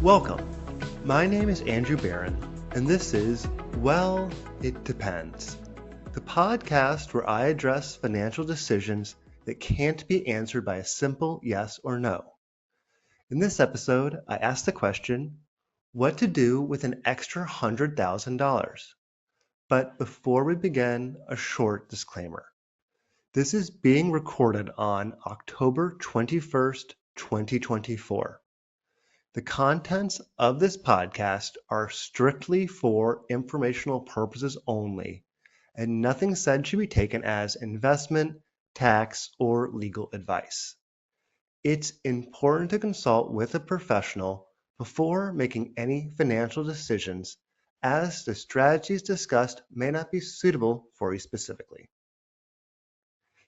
Welcome. My name is Andrew Barron, and this is Well, It Depends, the podcast where I address financial decisions that can't be answered by a simple yes or no. In this episode, I ask the question, what to do with an extra $100,000? But before we begin, a short disclaimer. This is being recorded on October 21st, 2024. The contents of this podcast are strictly for informational purposes only, and nothing said should be taken as investment, tax, or legal advice. It's important to consult with a professional before making any financial decisions, as the strategies discussed may not be suitable for you specifically.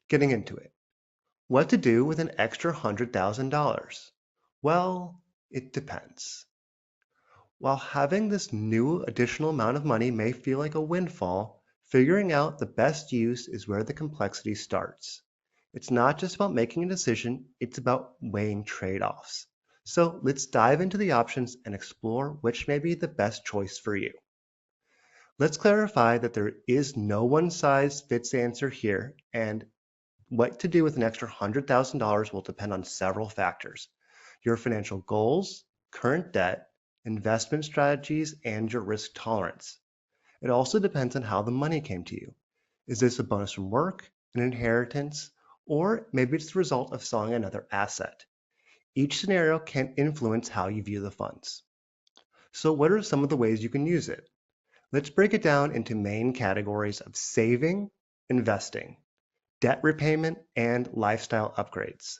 Getting into it. What to do with an extra $100,000? Well, it depends. While having this new additional amount of money may feel like a windfall, figuring out the best use is where the complexity starts. It's not just about making a decision, it's about weighing trade-offs. So let's dive into the options and explore which may be the best choice for you. Let's clarify that there is no one-size-fits answer here, and what to do with an extra $100,000 will depend on several factors: your financial goals, current debt, investment strategies, and your risk tolerance. It also depends on how the money came to you. Is this a bonus from work, an inheritance, or maybe it's the result of selling another asset? Each scenario can influence how you view the funds. So what are some of the ways you can use it? Let's break it down into main categories of saving, investing, debt repayment, and lifestyle upgrades.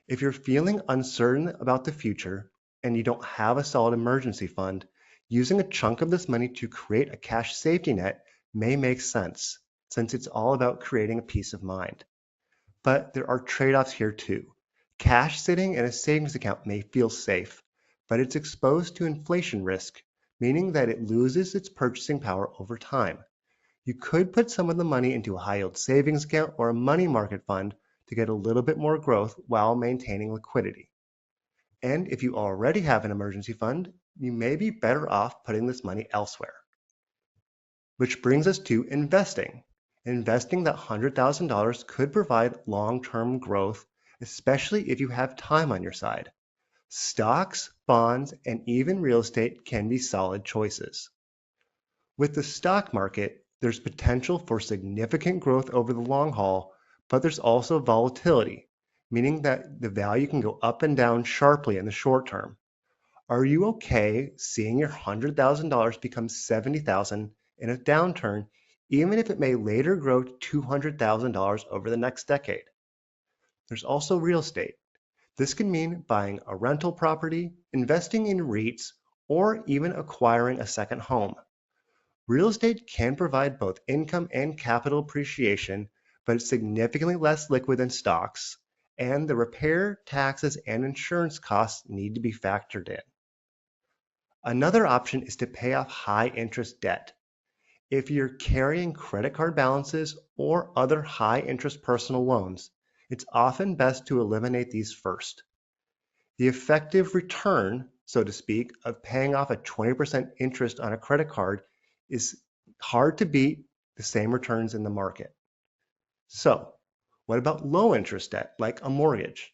If you're feeling uncertain about the future and you don't have a solid emergency fund, using a chunk of this money to create a cash safety net may make sense, since it's all about creating a peace of mind. But there are trade-offs here too. Cash sitting in a savings account may feel safe, but it's exposed to inflation risk, meaning that it loses its purchasing power over time. You could put some of the money into a high-yield savings account or a money market fund to get a little bit more growth while maintaining liquidity. And if you already have an emergency fund, you may be better off putting this money elsewhere. Which brings us to investing. Investing that $100,000 could provide long-term growth, especially if you have time on your side. Stocks, bonds, and even real estate can be solid choices. With the stock market, there's potential for significant growth over the long haul, but there's also volatility, meaning that the value can go up and down sharply in the short term. Are you okay seeing your $100,000 become $70,000 in a downturn, even if it may later grow to $200,000 over the next decade? There's also real estate. This can mean buying a rental property, investing in REITs, or even acquiring a second home. Real estate can provide both income and capital appreciation, but it's significantly less liquid than stocks, and the repair, taxes, and insurance costs need to be factored in. Another option is to pay off high-interest debt. If you're carrying credit card balances or other high-interest personal loans, it's often best to eliminate these first. The effective return, so to speak, of paying off a 20% interest on a credit card is hard to beat the same returns in the market. So, what about low interest debt, like a mortgage?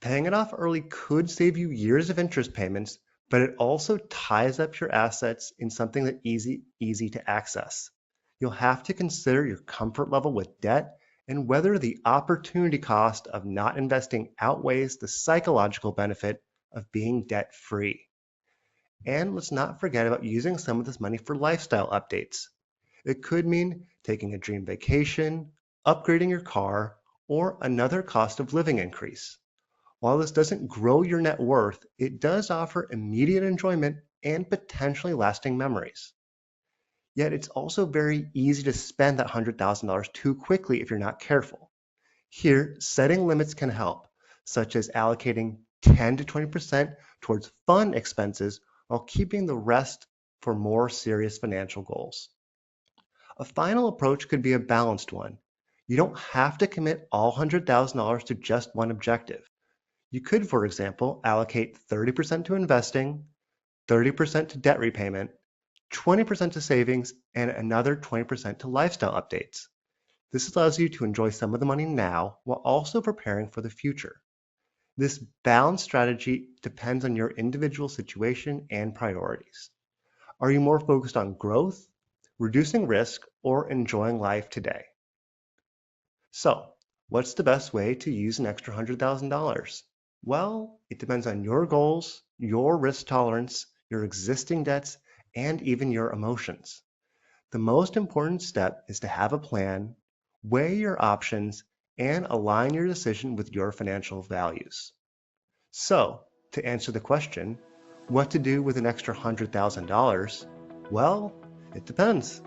Paying it off early could save you years of interest payments, but it also ties up your assets in something that's easy to access. You'll have to consider your comfort level with debt and whether the opportunity cost of not investing outweighs the psychological benefit of being debt-free. And let's not forget about using some of this money for lifestyle updates. It could mean taking a dream vacation, upgrading your car, or another cost of living increase. While this doesn't grow your net worth, it does offer immediate enjoyment and potentially lasting memories. Yet it's also very easy to spend that $100,000 too quickly if you're not careful. Here, setting limits can help, such as allocating 10 to 20% towards fun expenses while keeping the rest for more serious financial goals. A final approach could be a balanced one. You don't have to commit all $100,000 to just one objective. You could, for example, allocate 30% to investing, 30% to debt repayment, 20% to savings, and another 20% to lifestyle updates. This allows you to enjoy some of the money now while also preparing for the future. This balanced strategy depends on your individual situation and priorities. Are you more focused on growth, reducing risk, or enjoying life today? So, what's the best way to use an extra $100,000? Well, it depends on your goals, your risk tolerance, your existing debts, and even your emotions. The most important step is to have a plan, weigh your options, and align your decision with your financial values. So, to answer the question, what to do with an extra $100,000? Well, it depends.